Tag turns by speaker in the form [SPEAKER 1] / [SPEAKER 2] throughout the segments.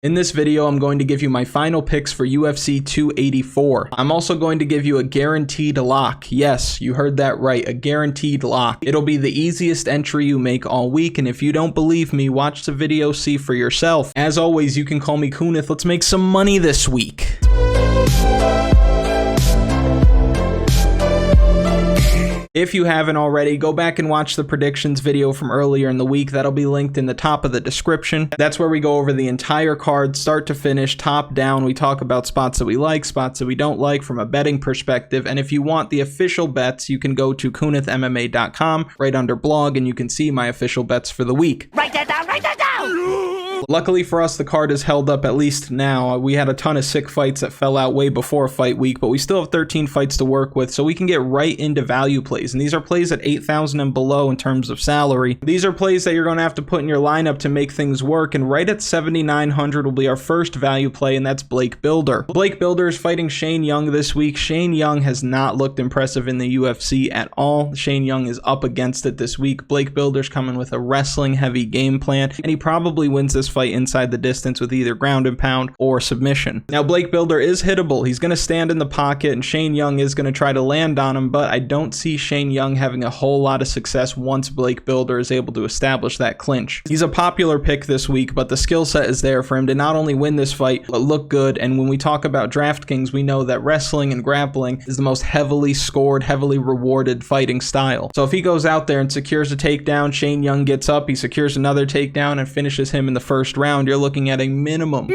[SPEAKER 1] In this video, I'm going to give you my final picks for UFC 284. I'm also going to give you a guaranteed lock. Yes, you heard that right, a guaranteed lock. It'll be the easiest entry you make all week, and if you don't believe me, watch the video, see for yourself. As always, you can call me Kunith. Let's make some money this week. If you haven't already, go back and watch the predictions video from earlier in the week. That'll be linked in the top of the description. That's where we go over the entire card, start to finish, top down. We talk about spots that we like, spots that we don't like from a betting perspective. And if you want the official bets, you can go to kunithmma.com right under blog, and you can see my official bets for the week.
[SPEAKER 2] Write that down, write that down!
[SPEAKER 1] Luckily for us, the card is held up at least now. We had a ton of sick fights that fell out way before fight week, but we still have 13 fights to work with, so we can get right into value plays. And these are plays at 8,000 and below in terms of salary. These are plays that you're going to have to put in your lineup to make things work, and right at 7,900 will be our first value play, and that's Blake Bilder. Blake Bilder is fighting Shane Young this week. Shane Young has not looked impressive in the UFC at all. Shane Young is up against it this week. Blake Bilder's coming with a wrestling-heavy game plan, and he probably wins this fight inside the distance with either ground and pound or submission. Now, Blake Bilder is hittable. He's going to stand in the pocket, and Shane Young is going to try to land on him, but I don't see Shane Young having a whole lot of success once Blake Bilder is able to establish that clinch. He's a popular pick this week, but the skill set is there for him to not only win this fight, but look good. And when we talk about Draftkings, we know that wrestling and grappling is the most heavily scored, heavily rewarded fighting style. So if he goes out there and secures a takedown, Shane Young gets up, he secures another takedown and finishes him in the first round, you're looking at a minimum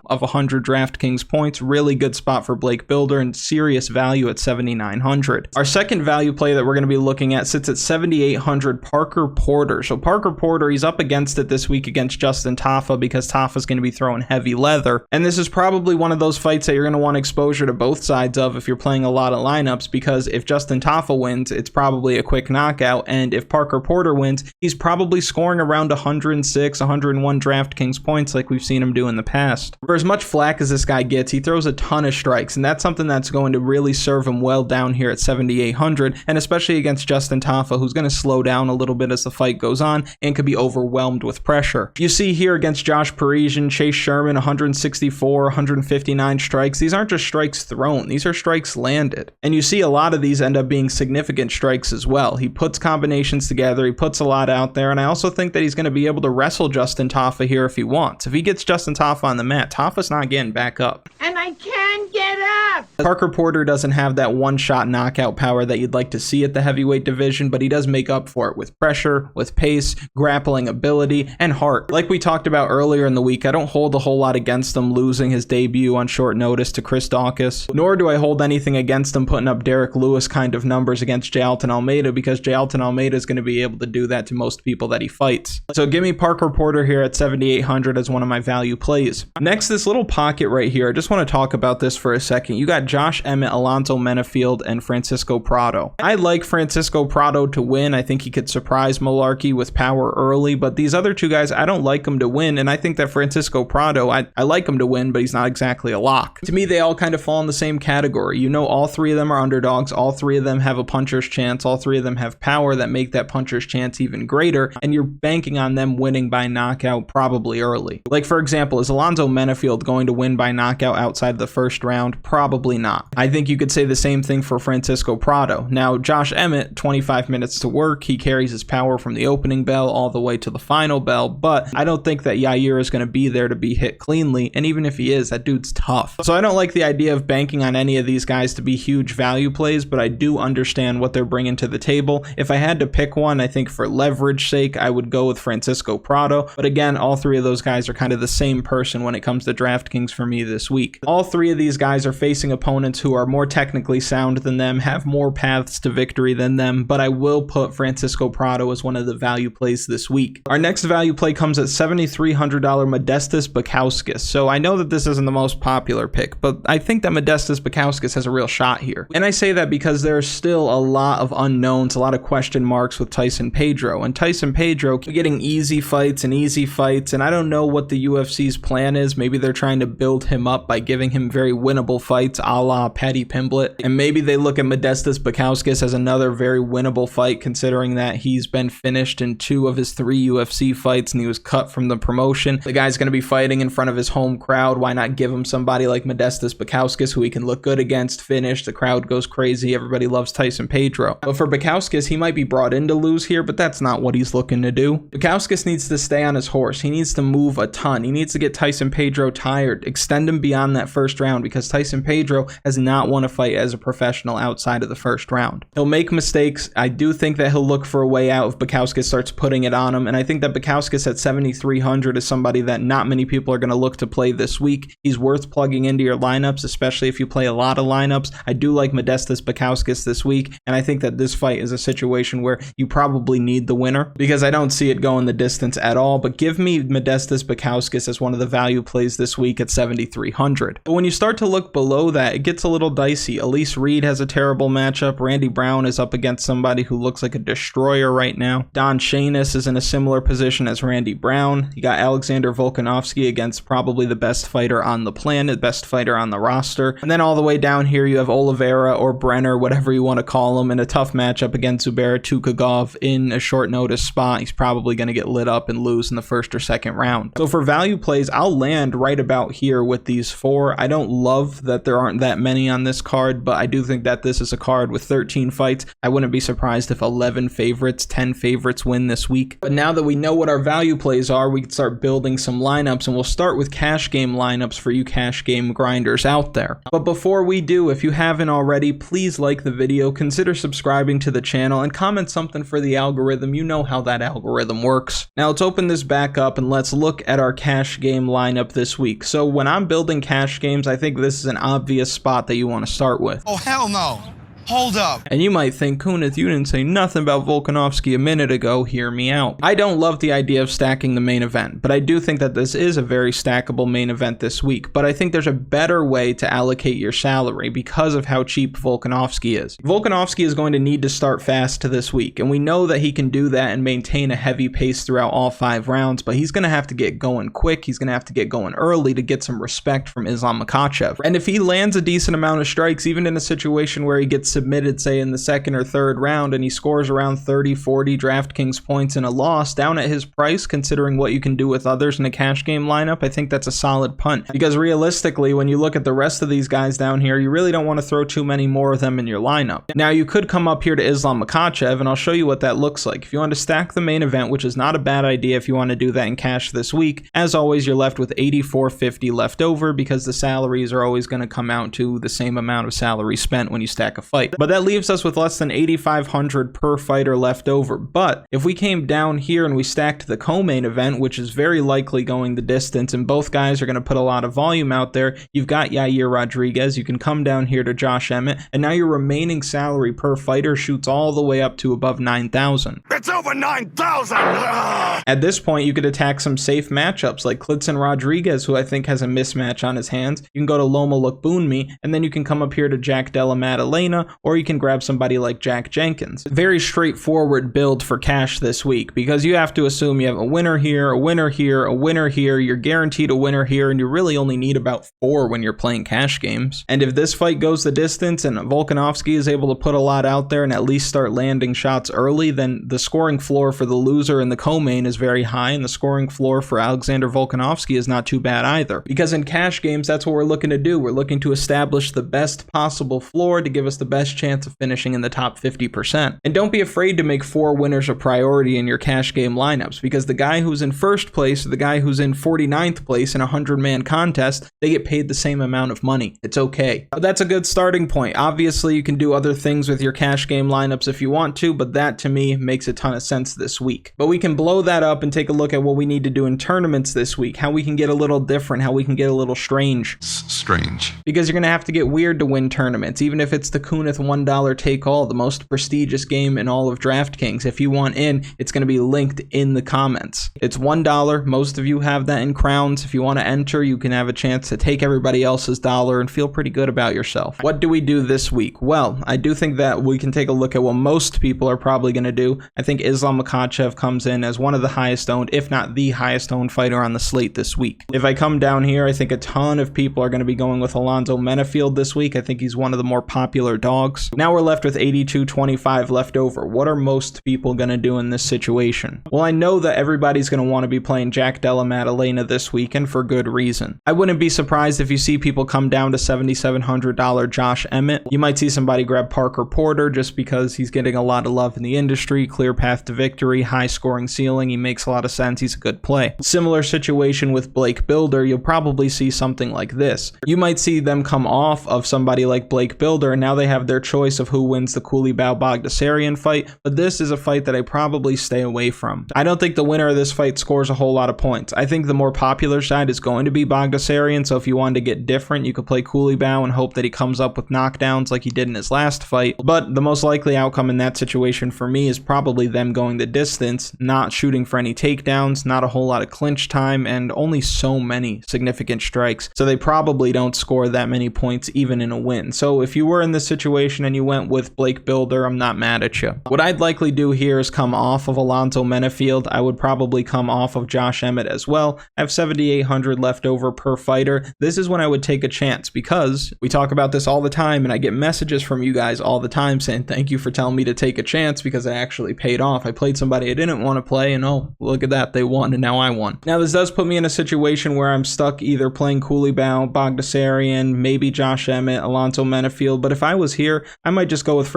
[SPEAKER 1] of 100 Draftkings points. Really good spot for Blake Bilder and serious value at 7,900. Our second value play that we're going to be looking at sits at 7,800, Parker Porter. So Parker Porter, he's up against it this week against Justin Tafa because Tafa's going to be throwing heavy leather. And this is probably one of those fights that you're going to want exposure to both sides of if you're playing a lot of lineups, because if Justin Tafa wins, it's probably a quick knockout. And if Parker Porter wins, he's probably scoring around 106, 101 Draftkings points like we've seen him do in the past. For as much flack as this guy gets, he throws a ton of strikes, and that's something that's going to really serve him well down here at 7,800, and especially against Justin Tafa, who's going to slow down a little bit as the fight goes on and could be overwhelmed with pressure. You see here against Josh Parisian, Chase Sherman, 164, 159 strikes. These aren't just strikes thrown, these are strikes landed. And you see a lot of these end up being significant strikes as well. He puts combinations together, he puts a lot out there, and I also think that he's going to be able to wrestle Justin Tafa here if he wants. If he gets Justin Tafa on the mat, Tafa's not getting back up.
[SPEAKER 2] And I can't get up!
[SPEAKER 1] Parker Porter doesn't have that one-shot knockout power that you'd like to see at the heavyweight division, but he does make up for it with pressure, with pace, grappling ability, and heart. Like we talked about earlier in the week, I don't hold a whole lot against him losing his debut on short notice to Chris Daukaus, nor do I hold anything against him putting up Derek Lewis kind of numbers against Jailton Almeida, because Jailton Almeida is going to be able to do that to most people that he fights. So give me Parker Porter here at 7,800 as one of my value plays. Next, this little pocket right here, I just want to talk about this for a second. You got Josh Emmett, Alonzo Menifield, and Francisco Prado. I like Francisco Prado to win. I think he could surprise Mullarkey with power early, but these other two guys, I don't like them to win, and I think that Francisco Prado, I like him to win, but he's not exactly a lock. To me, they all kind of fall in the same category. You know, all three of them are underdogs, all three of them have a puncher's chance, all three of them have power that make that puncher's chance even greater, and you're banking on them winning by knockout probably early. Like, for example, is Alonzo Menifield going to win by knockout outside of the first round? Probably not. I think you could say the same thing for Francisco Prado. Now, Josh Emmett, 25 minutes to work. He carries his power from the opening bell all the way to the final bell, but I don't think that Yair is going to be there to be hit cleanly, and even if he is, that dude's tough. So I don't like the idea of banking on any of these guys to be huge value plays, but I do understand what they're bringing to the table. If I had to pick one, I think for leverage sake, I would go with Francisco Prado, but again, all three of those guys are kind of the same person when it comes to Draftkings for me this week. All three of these guys are facing opponents who are more technically sound than them, have more paths to victory than them, but I will put Francisco Prado as one of the value plays this week. Our next value play comes at $7,300 Modestas Bukauskas. So I know that this isn't the most popular pick, but I think that Modestas Bukauskas has a real shot here. And I say that because there's still a lot of unknowns, a lot of question marks with Tyson Pedro. And Tyson Pedro getting easy fights, and I don't know what the UFC's plan is. Maybe they're trying to build him up by giving him very very winnable fights, a la Paddy Pimblett. And maybe they look at Modestas Bukauskas as another very winnable fight, considering that he's been finished in 2 of his 3 UFC fights and he was cut from the promotion. The guy's going to be fighting in front of his home crowd. Why not give him somebody like Modestas Bukauskas who he can look good against, finish, the crowd goes crazy, everybody loves Tyson Pedro. But for Bukauskas, he might be brought in to lose here, but that's not what he's looking to do. Bukauskas needs to stay on his horse. He needs to move a ton. He needs to get Tyson Pedro tired, extend him beyond that first round, because Tyson Pedro has not won a fight as a professional outside of the first round. He'll make mistakes. I do think that he'll look for a way out if Bukauskas starts putting it on him, and I think that Bukauskas at 7,300 is somebody that not many people are going to look to play this week. He's worth plugging into your lineups, especially if you play a lot of lineups. I do like Modestas Bukauskas this week, and I think that this fight is a situation where you probably need the winner, because I don't see it going the distance at all. But give me Modestas Bukauskas as one of the value plays this week at 7,300. But when you start to look below that, it gets a little dicey. Elise Reed has a terrible matchup. Randy Brown is up against somebody who looks like a destroyer right now. Don Shaintis is in a similar position as Randy Brown. You got Alexander Volkanovski against probably the best fighter on the planet, best fighter on the roster. And then all the way down here, you have Oliveira or Brenner, whatever you want to call him, in a tough matchup against Zubaira Tukhugov in a short notice spot. He's probably going to get lit up and lose in the first or second round. So for value plays, I'll land right about here with these 4. I don't love that there aren't that many on this card, but I do think that this is a card with 13 fights. I wouldn't be surprised if 11 favorites, 10 favorites win this week. But now that we know what our value plays are, we can start building some lineups, and we'll start with cash game lineups for you cash game grinders out there. But before we do, if you haven't already, please like the video, consider subscribing to the channel, and comment something for the algorithm. You know how that algorithm works. Now let's open this back up and let's look at our cash game lineup this week. So when I'm building cash games, I think this is an obvious spot that you want to start with.
[SPEAKER 3] Oh, hell no. Hold up.
[SPEAKER 1] And you might think, Kunith, you didn't say nothing about Volkanovski a minute ago. Hear me out. I don't love the idea of stacking the main event, but I do think that this is a very stackable main event this week. But I think there's a better way to allocate your salary because of how cheap Volkanovski is. Volkanovski is going to need to start fast this week, and we know that he can do that and maintain a heavy pace throughout all 5 rounds, but he's going to have to get going quick. He's going to have to get going early to get some respect from Islam Makhachev. And if he lands a decent amount of strikes, even in a situation where he gets submitted, say in the second or third round, and he scores around 30, 40 DraftKings points in a loss down at his price, considering what you can do with others in a cash game lineup, I think that's a solid punt. Because realistically, when you look at the rest of these guys down here, you really don't want to throw too many more of them in your lineup. Now you could come up here to Islam Makhachev, and I'll show you what that looks like. If you want to stack the main event, which is not a bad idea if you want to do that in cash this week, as always, you're left with 84.50 left over, because the salaries are always going to come out to the same amount of salary spent when you stack a fight. But that leaves us with less than 8,500 per fighter left over. But if we came down here and we stacked the co-main event, which is very likely going the distance, and both guys are going to put a lot of volume out there, you've got Yair Rodrigues, you can come down here to Josh Emmett, and now your remaining salary per fighter shoots all the way up to above 9,000.
[SPEAKER 3] It's over 9,000!
[SPEAKER 1] At this point, you could attack some safe matchups like Kleydson Rodrigues, who I think has a mismatch on his hands. You can go to Loma Lookboonme, and then you can come up here to Della Madelena, or you can grab somebody like Jack Jenkins. Very straightforward build for cash this week, because you have to assume you have a winner here, a winner here, a winner here, you're guaranteed a winner here, and you really only need about 4 when you're playing cash games. And if this fight goes the distance and Volkanovski is able to put a lot out there and at least start landing shots early, then the scoring floor for the loser in the co-main is very high, and the scoring floor for Alexander Volkanovski is not too bad either. Because in cash games, that's what we're looking to do. We're looking to establish the best possible floor to give us the best chance of finishing in the top 50%. And don't be afraid to make 4 winners a priority in your cash game lineups, because the guy who's in first place or the guy who's in 49th place in a 100-man contest, they get paid the same amount of money. It's okay. But that's a good starting point. Obviously, you can do other things with your cash game lineups if you want to, but that to me makes a ton of sense this week. But we can blow that up and take a look at what we need to do in tournaments this week, how we can get a little different, how we can get a little strange.
[SPEAKER 3] Strange.
[SPEAKER 1] Because you're going to have to get weird to win tournaments, even if it's the Kunith Munith $1 take all, the most prestigious game in all of DraftKings. If you want in, it's going to be linked in the comments. It's $1. Most of you have that in crowns. If you want to enter, you can have a chance to take everybody else's dollar and feel pretty good about yourself. What do we do this week? Well, I do think that we can take a look at what most people are probably going to do. I think Islam Makhachev comes in as one of the highest owned, if not the highest owned fighter on the slate this week. If I come down here, I think a ton of people are going to be going with Alonzo Menifield this week. I think he's one of the more popular dogs. Now we're left with 82.25 left over. What are most people going to do in this situation? Well, I know that everybody's going to want to be playing Della Madelena this week, and for good reason. I wouldn't be surprised if you see people come down to $7,700 Josh Emmett. You might see somebody grab Parker Porter just because he's getting a lot of love in the industry, clear path to victory, high scoring ceiling. He makes a lot of sense. He's a good play. Similar situation with Bilder. You'll probably see something like this. You might see them come off of somebody like Bilder, and now they have their choice of who wins the Culiabo Baghdasaryan fight, but this is a fight that I probably stay away from. I don't think the winner of this fight scores a whole lot of points. I think the more popular side is going to be Baghdasaryan, so if you wanted to get different, you could play Culiabo and hope that he comes up with knockdowns like he did in his last fight, but the most likely outcome in that situation for me is probably them going the distance, not shooting for any takedowns, not a whole lot of clinch time, and only so many significant strikes, so they probably don't score that many points even in a win. So if you were in this situation and you went with Bilder, I'm not mad at you. What I'd likely do here is come off of Alonzo Menifield. I would probably come off of Josh Emmett as well. I have 7,800 left over per fighter. This is when I would take a chance, because we talk about this all the time and I get messages from you guys all the time saying thank you for telling me to take a chance, because I actually paid off. I played somebody I didn't want to play, and oh, look at that, they won and now I won. Now this does put me in a situation where I'm stuck either playing Culiabo, Baghdasaryan, maybe Josh Emmett, Alonzo Menifield, but if I was here, I might just go with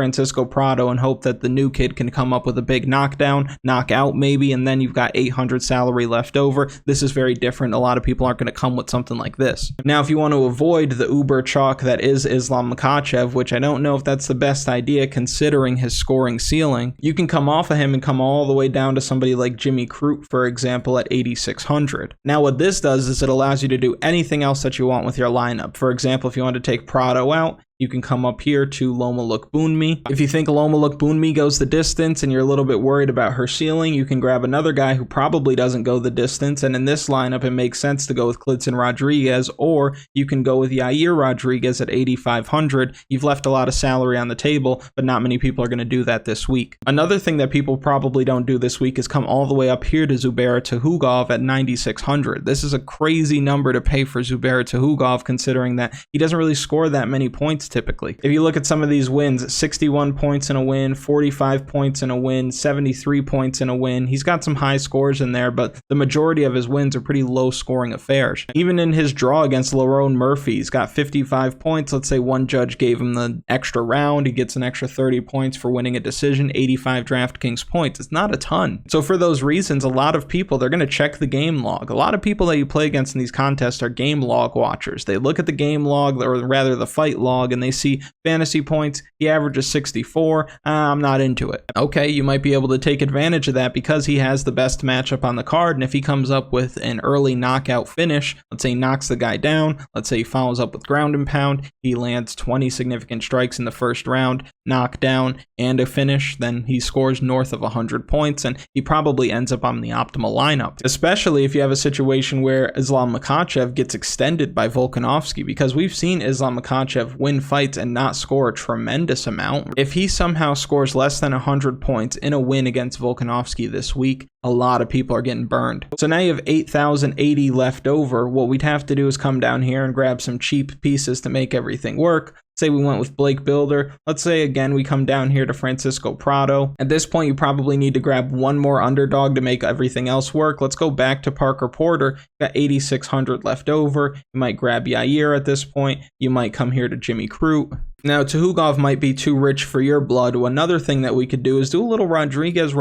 [SPEAKER 1] Prado and hope that the new kid can come up with a big knockdown, knockout maybe, and then you've got 800 salary left over. This is very different. A lot of people aren't going to come with something like this. Now, if you want to avoid the uber chalk that is Islam Makhachev, which I don't know if that's the best idea considering his scoring ceiling, you can come off of him and come all the way down to somebody like Crute, for example, at 8,600. Now, what this does is it allows you to do anything else that you want with your lineup. For example, if you want to take Prado out, you can come up here to Loma Lookboonme. If you think Loma Lookboonme goes the distance and you're a little bit worried about her ceiling, you can grab another guy who probably doesn't go the distance. And in this lineup, it makes sense to go with Kleydson Rodrigues, or you can go with Yair Rodrigues at 8,500. You've left a lot of salary on the table, but not many people are going to do that this week. Another thing that people probably don't do this week is come all the way up here to Zubaira Tukhugov at 9,600. This is a crazy number to pay for Zubaira Tukhugov, considering that he doesn't really score that many points typically. If you look at some of these wins, 61 points in a win, 45 points in a win, 73 points in a win. He's got some high scores in there, but the majority of his wins are pretty low scoring affairs. Even in his draw against Lerone Murphy, he's got 55 points. Let's say one judge gave him the extra round. He gets an extra 30 points for winning a decision, 85 DraftKings points. It's not a ton. So for those reasons, a lot of people, they're going to check the game log. A lot of people that you play against in these contests are game log watchers. They look at the game log, or rather the fight log, and they see fantasy points, he averages 64, I'm not into it. Okay, you might be able to take advantage of that because he has the best matchup on the card, and if he comes up with an early knockout finish, let's say he knocks the guy down, let's say he follows up with ground and pound, he lands 20 significant strikes in the first round, knockdown, and a finish, then he scores north of 100 points, and he probably ends up on the optimal lineup, especially if you have a situation where Islam Makhachev gets extended by Volkanovski, because we've seen Islam Makhachev win fights and not score a tremendous amount. If he somehow scores less than 100 points in a win against Volkanovski this week, a lot of people are getting burned. So now you have 8,080 left over. What we'd have to do is come down here and grab some cheap pieces to make everything work. Say we went with Bilder. Let's say again we come down here to Prado. At this point you probably need to grab one more underdog to make everything else work. Let's go back to Parker Porter. Got 8,600 left over. You might grab Yair at this point. You might come here to Crute. Now, Tukhugov might be too rich for your blood. Another thing that we could do is do a little Rodrigues,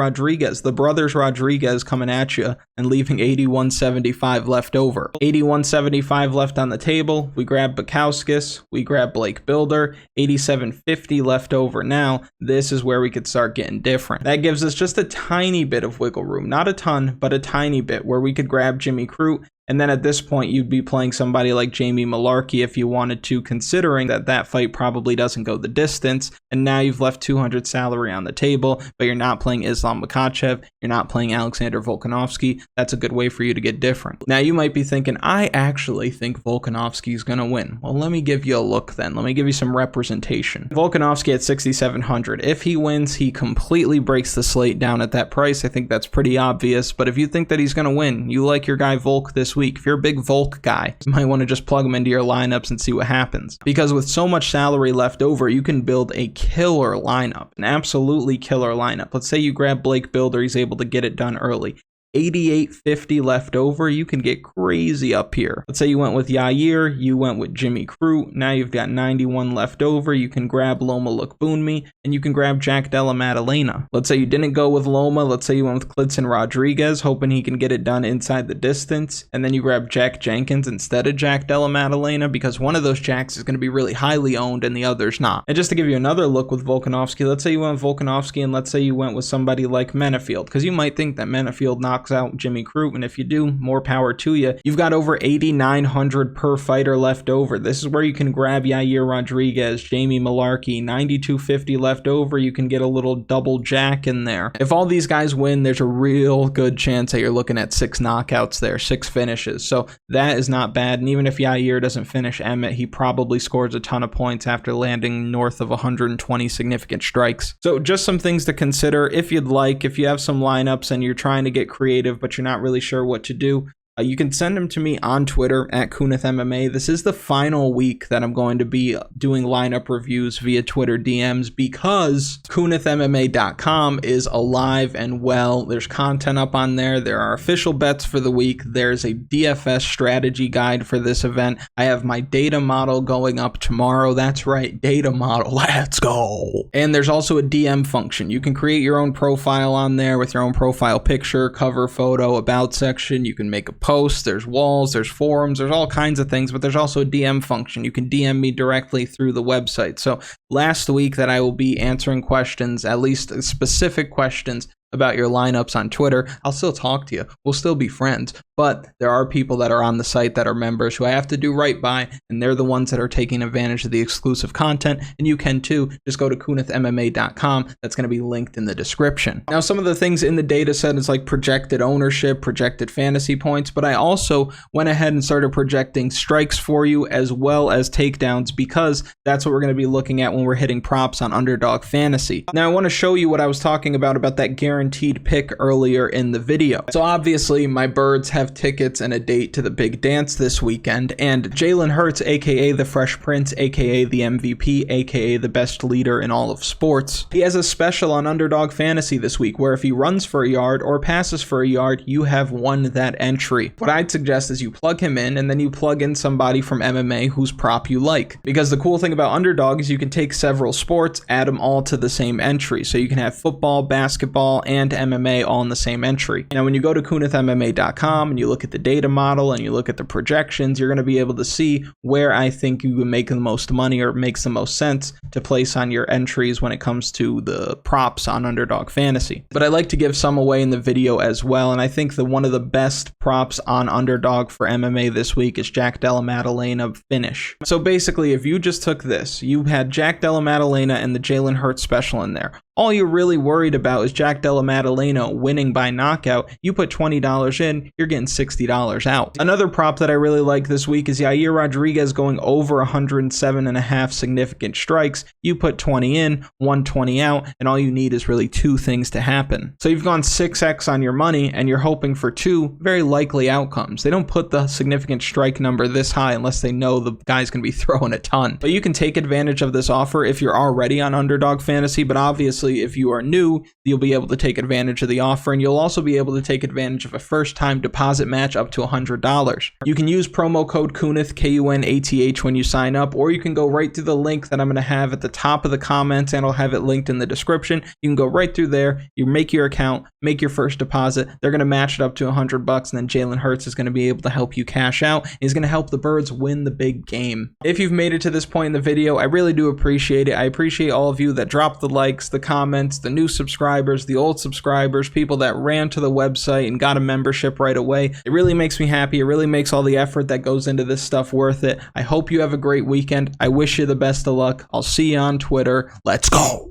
[SPEAKER 1] the brothers Rodrigues coming at you and leaving 81.75 left over. 81.75 left on the table. We grab Bukauskas, we grab Bilder, 87.50 left over. Now, this is where we could start getting different. That gives us just a tiny bit of wiggle room. Not a ton, but a tiny bit where we could grab Crute And then at this point, you'd be playing somebody like Jamie Mullarkey if you wanted to, considering that that fight probably doesn't go the distance. And now you've left 200 salary on the table, but you're not playing Islam Makhachev. You're not playing Alexander Volkanovski. That's a good way for you to get different. Now you might be thinking, I actually think Volkanovski is going to win. Well, let me give you a look then. Let me give you some representation. Volkanovski at 6,700. If he wins, he completely breaks the slate down at that price. I think that's pretty obvious. But if you think that he's going to win, you like your guy Volk this week. If you're a big Volk guy, you might want to just plug him into your lineups and see what happens. Because with so much salary left over, you can build a killer lineup, an absolutely killer lineup. Let's say you grab Blake Bilder, he's able to get it done early. 88.50 left over, you can get crazy up here. Let's say you went with Yair, you went with Jimmy Crute, now you've got 91 left over, you can grab Loma Lookboonme, and you can grab Della Madelena. Let's say you didn't go with Loma, let's say you went with Kleydson Rodrigues, hoping he can get it done inside the distance, and then you grab Jenkins instead of Della Madelena, because one of those Jacks is going to be really highly owned and the other's not. And just to give you another look with Volkanovski, let's say you went with Volkanovski, and let's say you went with somebody like Menifield, because you might think that Menifield knocks out Jimmy Crute, and if you do, more power to you. You've got over 8,900 per fighter left over. This is where you can grab Yair Rodrigues, Jamie Mullarkey, 92.50 left over. You can get a little double jack in there. If all these guys win, there's a real good chance that you're looking at 6 knockouts there, 6 finishes. So that is not bad. And even if Yair doesn't finish Emmett, he probably scores a ton of points after landing north of 120 significant strikes. So just some things to consider if you'd like. If you have some lineups and you're trying to get creative, but you're not really sure what to do, you can send them to me on Twitter at KunithMMA. This is the final week that I'm going to be doing lineup reviews via Twitter DMs because KunithMMA.com is alive and well. There's content up on there. There are official bets for the week. There's a DFS strategy guide for this event. I have my data model going up tomorrow. That's right, data model. Let's go. And there's also a DM function. You can create your own profile on there with your own profile picture, cover photo, about section. You can make a posts, there's walls, there's forums, there's all kinds of things, but there's also a DM function. You can DM me directly through the website. So last week that I will be answering questions, at least specific questions about your lineups on Twitter, I'll still talk to you. We'll still be friends. But there are people that are on the site that are members who I have to do right by, and they're the ones that are taking advantage of the exclusive content, and you can too. Just go to KunithMMA.com. That's going to be linked in the description. Now, some of the things in the data set is like projected ownership, projected fantasy points, but I also went ahead and started projecting strikes for you as well as takedowns, because that's what we're going to be looking at when we're hitting props on Underdog Fantasy. Now, I want to show you what I was talking about that guaranteed pick earlier in the video. So obviously, my birds have tickets and a date to the big dance this weekend, and Jalen Hurts, aka the Fresh Prince, aka the MVP, aka the best leader in all of sports, he has a special on Underdog Fantasy this week where if he runs for a yard or passes for a yard, you have won that entry. What I'd suggest is you plug him in and then you plug in somebody from MMA whose prop you like, because the cool thing about Underdog is you can take several sports, add them all to the same entry. So you can have football, basketball, and MMA all in the same entry. Now, when you go to KunithMMA.com and you look at the data model and you look at the projections, you're going to be able to see where I think you would make the most money or makes the most sense to place on your entries when it comes to the props on Underdog Fantasy. But I like to give some away in the video as well, and I think that one of the best props on Underdog for MMA this week is Della Madelena finish. So basically, if you just took this, you had Della Madelena and the Jalen Hurts special in there. All you're really worried about is Della Madelena winning by knockout. You put $20 in, you're getting $60 out. Another prop that I really like this week is Yair Rodrigues going over 107.5 significant strikes. You put 20 in, 120 out, and all you need is really 2 things to happen. So you've gone 6x on your money, and you're hoping for 2 very likely outcomes. They don't put the significant strike number this high unless they know the guy's going to be throwing a ton. But you can take advantage of this offer if you're already on Underdog Fantasy, but obviously if you are new, you'll be able to take advantage of the offer, and you'll also be able to take advantage of a first-time deposit match up to $100. You can use promo code Kunith, KUNATH, when you sign up, or you can go right through the link that I'm going to have at the top of the comments, and I'll have it linked in the description. You can go right through there, you make your account, make your first deposit. They're going to match it up to $100, and then Jalen Hurts is going to be able to help you cash out. He's going to help the Birds win the big game. If you've made it to this point in the video, I really do appreciate it. I appreciate all of you that dropped the likes, the comments, the new subscribers, the old subscribers, people that ran to the website and got a membership right away. It really makes me happy. It really makes all the effort that goes into this stuff worth it. I hope you have a great weekend. I wish you the best of luck. I'll see you on Twitter. Let's go.